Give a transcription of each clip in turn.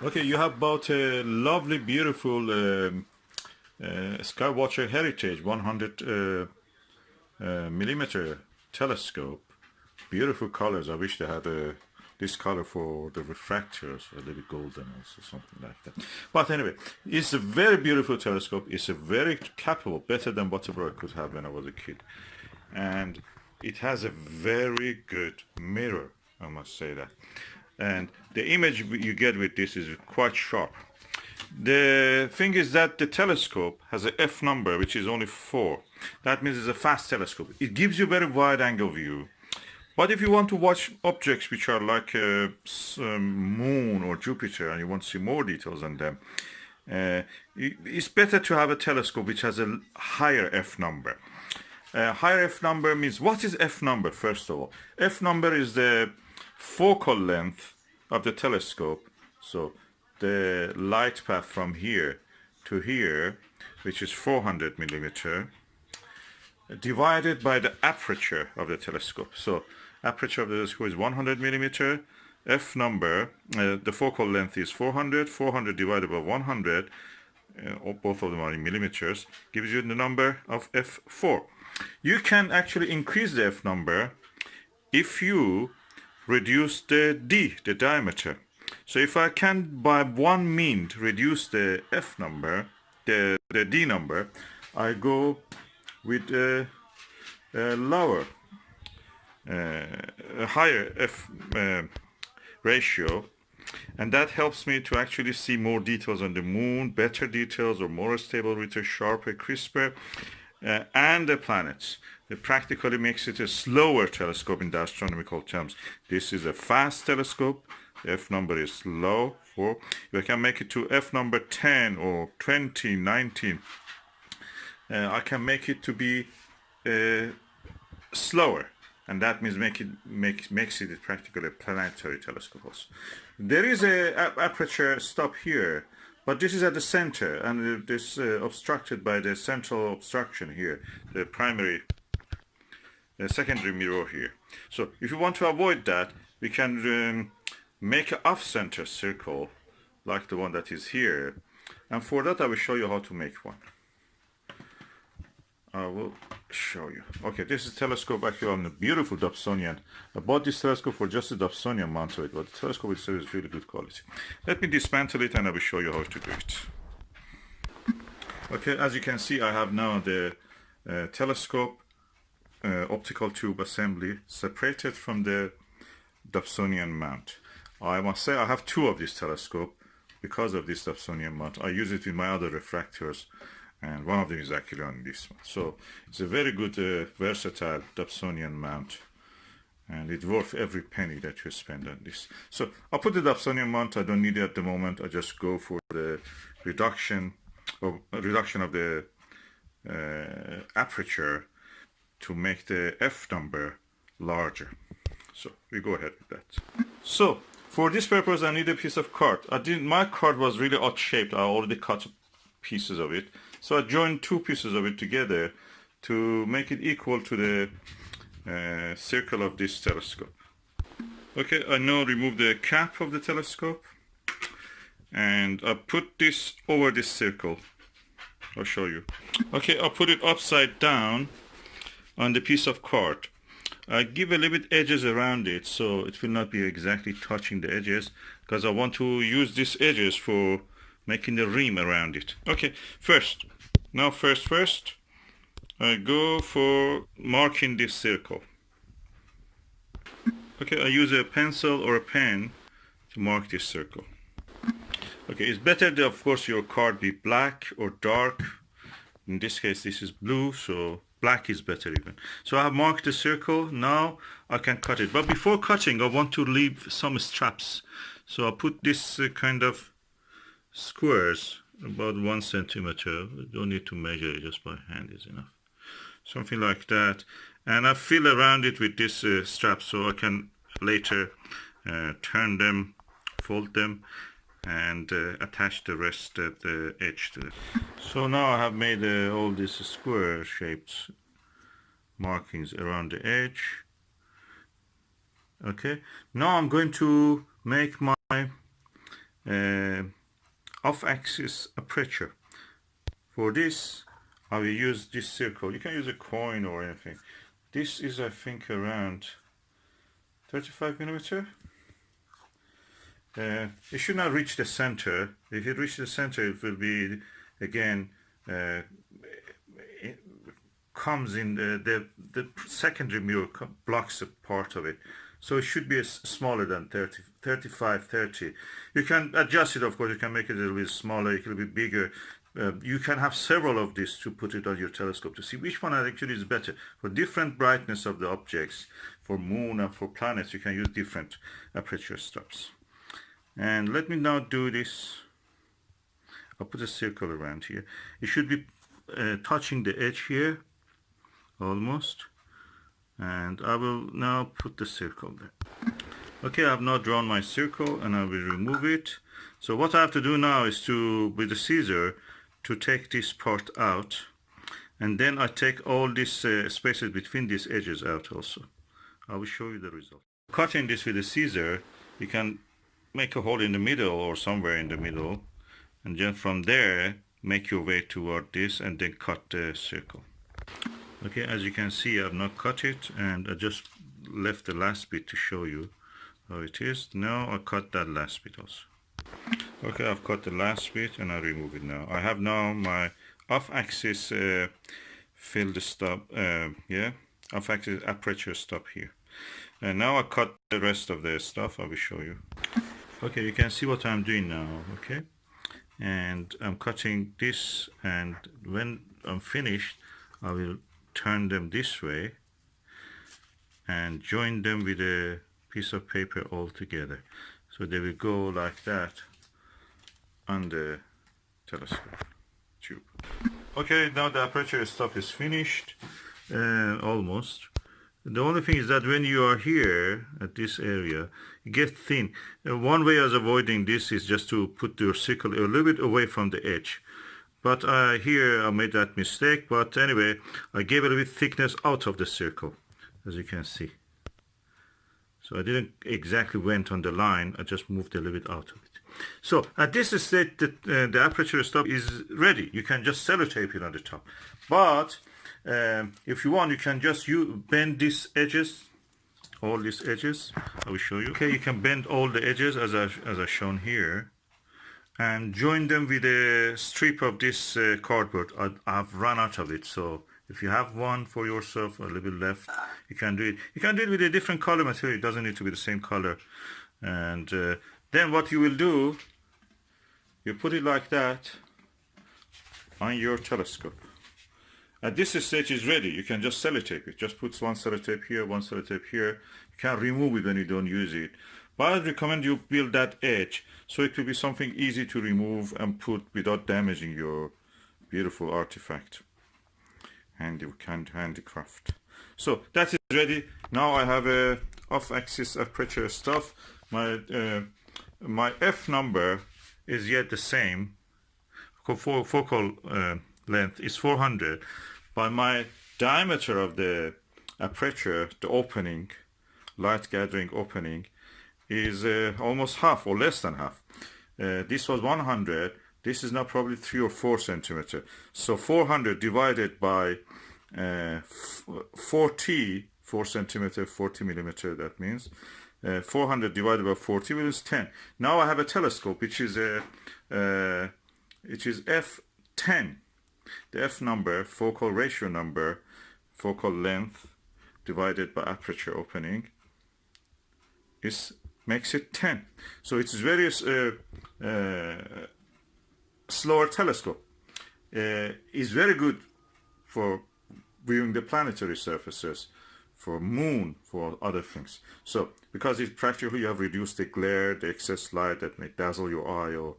Okay, you have bought a lovely, beautiful Skywatcher Heritage 100 millimeter telescope. Beautiful colors. I wish they had this color for the refractors, a little golden also, something like that. But anyway, it's a very beautiful telescope. It's a very capable, better than whatever I could have when I was a kid. And it has a very good mirror, I must say that. And the image you get with this is quite sharp. The thing is that the telescope has a f number which is only 4. That means it's a fast telescope. It gives you very wide angle view. But if you want to watch objects which are like moon or Jupiter and you want to see more details on them, it's better to have a telescope which has a higher f number. Higher f number means, what is f number first of all? F number is the focal length of the telescope. So the light path from here to here, which is 400 millimeter, divided by the aperture of the telescope. So aperture of the telescope is 100 millimeter. F number, the focal length is 400. 400 divided by 100, both of them are in millimeters, gives you the number of f4. You can actually increase the f number if you reduce the d, the diameter. So if I can by one mean reduce the f number, the d number, I go with a lower, a higher f ratio, and that helps me to actually see more details on the moon, better details or more stable, richer, sharper, crisper, and the planets. It practically makes it a slower telescope in the astronomical terms. This is a fast telescope. The f number is low. If I can make it to f number 10 or 20, 19, I can make it to be slower, and that means makes it practically a planetary telescope also. There is a aperture stop here, but this is at the center, and this obstructed by the central obstruction here, the secondary mirror here. So if you want to avoid that, we can make an off-center circle like the one that is here, and for that I will show you how to make one. I will show you. Okay, this is a telescope actually on a beautiful Dobsonian. I bought this telescope for just the Dobsonian mount to it, but the telescope itself is really good quality. Let me dismantle it and I will show you how to do it. Okay, as you can see, I have now the telescope optical tube assembly separated from the Dobsonian mount. I must say I have two of this telescope because of this Dobsonian mount. I use it with my other refractors, and one of them is actually on this one. So it's a very good versatile Dobsonian mount, and it's worth every penny that you spend on this. So I'll put the Dobsonian mount. I don't need it at the moment. I just go for the reduction of the aperture to make the f number larger. So we go ahead with that. So for this purpose I need a piece of card. My card was really odd shaped. I already cut pieces of it. So I joined two pieces of it together to make it equal to the circle of this telescope. Okay, I now remove the cap of the telescope and I put this over this circle. I'll show you. Okay, I'll put it upside down on the piece of card. I give a little bit edges around it so it will not be exactly touching the edges, because I want to use these edges for making the rim around it. Okay, first I go for marking this circle. Okay, I use a pencil or a pen to mark this circle. Okay, it's better that of course your card be black or dark. In this case this is blue, so black is better even. So I have marked the circle. Now I can cut it, but before cutting I want to leave some straps. So I'll put this kind of squares about 1 centimeter. Don't need to measure it, just by hand is enough. Something like that, and I fill around it with this strap so I can later turn them, fold them, and attach the rest of the edge to it. So now I have made all these square shaped markings around the edge. Okay, now I'm going to make my off-axis aperture. For this, I will use this circle. You can use a coin or anything. This is, I think, around 35 millimeter. It should not reach the center. If it reaches the center, it will be, again, it comes in the secondary mirror blocks a part of it. So it should be smaller than 30, 35, 30. You can adjust it, of course. You can make it a little bit smaller, a little bit bigger. You can have several of these to put it on your telescope to see which one actually is better. For different brightness of the objects, for moon and for planets, you can use different aperture stops. And let me now do this. I'll put a circle around here. It should be touching the edge here, almost. And I will now put the circle there. Okay, I've now drawn my circle and I will remove it. So what I have to do now is to, with the scissor, to take this part out. And then I take all these spaces between these edges out also. I will show you the result. Cutting this with a scissor, you can make a hole in the middle or somewhere in the middle. And then from there, make your way toward this and then cut the circle. Okay, as you can see, I've not cut it and I just left the last bit to show you how it is. Now I cut that last bit also. Okay, I've cut the last bit and I remove it now. I have now my off-axis field stop, off-axis aperture stop here. And now I cut the rest of the stuff. I will show you. Okay, you can see what I'm doing now, okay? And I'm cutting this, and when I'm finished, I will turn them this way and join them with a piece of paper all together. So they will go like that on the telescope tube. Okay, now the aperture stop is finished, almost. The only thing is that when you are here at this area, it gets thin. One way of avoiding this is just to put your circle a little bit away from the edge. But here I made that mistake. But anyway, I gave a little bit thickness out of the circle, as you can see. So I didn't exactly went on the line. I just moved a little bit out of it. So at this stage, the aperture stop is ready. You can just sellotape it on the top. But if you want, you can just bend these edges, all these edges. I will show you. Okay, you can bend all the edges as I've shown here, and join them with a strip of this cardboard. I've run out of it, so if you have one for yourself, a little bit left, you can do it. You can do it with a different color material. It doesn't need to be the same color. And then what you will do, you put it like that on your telescope. At this stage is ready. You can just sellotape it. Just put one sellotape here, one sellotape here. You can remove it when you don't use it. But I recommend you build that edge so it will be something easy to remove and put without damaging your beautiful artifact. Handicraft. So that is ready. Now I have a off-axis aperture stuff. My F number is yet the same. Focal length is 400, but my diameter of the aperture, the opening, light gathering opening, is almost half or less than half. This was 100. This is now probably 3 or 4 centimeter. So 400 divided by 40, 4 centimeter, 40 millimeter, that means 400 divided by 40 is 10. Now I have a telescope which is F10. The F number, focal ratio number, focal length divided by aperture opening makes it 10. So it's very slower telescope. Is very good for viewing the planetary surfaces, for moon, for other things. So because it's practically, you have reduced the glare, the excess light that may dazzle your eye, or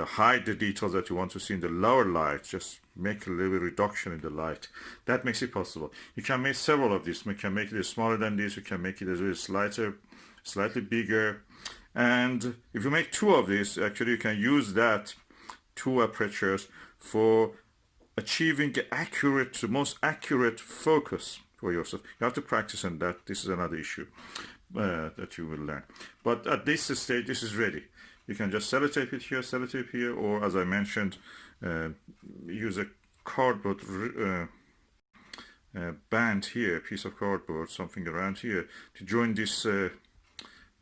hide the details that you want to see in the lower light, just make a little reduction in the light. That makes it possible. You can make several of these. You can make it smaller than this, you can make it a little slightly bigger. And if you make 2 of these, actually you can use that 2 apertures for achieving the most accurate focus for yourself. You have to practice on that. This is another issue that you will learn. But at this stage, this is ready. You can just sellotape it here, sellotape here, or as I mentioned, use a cardboard band here, a piece of cardboard, something around here, to join these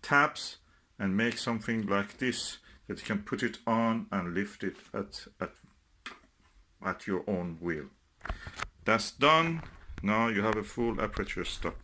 tabs and make something like this that you can put it on and lift it at your own will. That's done. Now you have a full aperture stop.